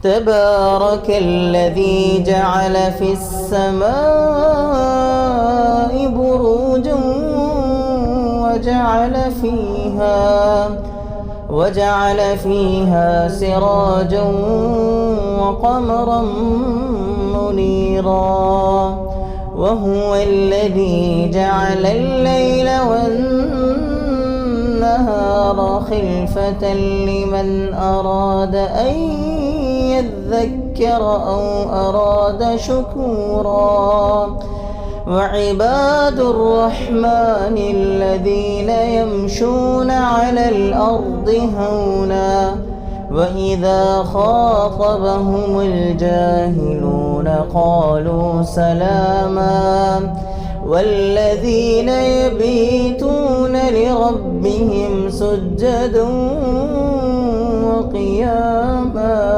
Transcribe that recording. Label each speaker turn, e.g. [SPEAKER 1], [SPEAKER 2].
[SPEAKER 1] تبارك الذي جعل في السماء بروجا وجعل فيها سراجا وقمرا منيرا وهو الذي جعل الليل والنهار خلفة لمن أراد أن يذكر أو أراد شكورا وعباد الرحمن الذين يمشون على الأرض هونا وإذا خاطبهم الجاهلون قالوا سلاما والذين يبيتون لربهم سجدا وقياما.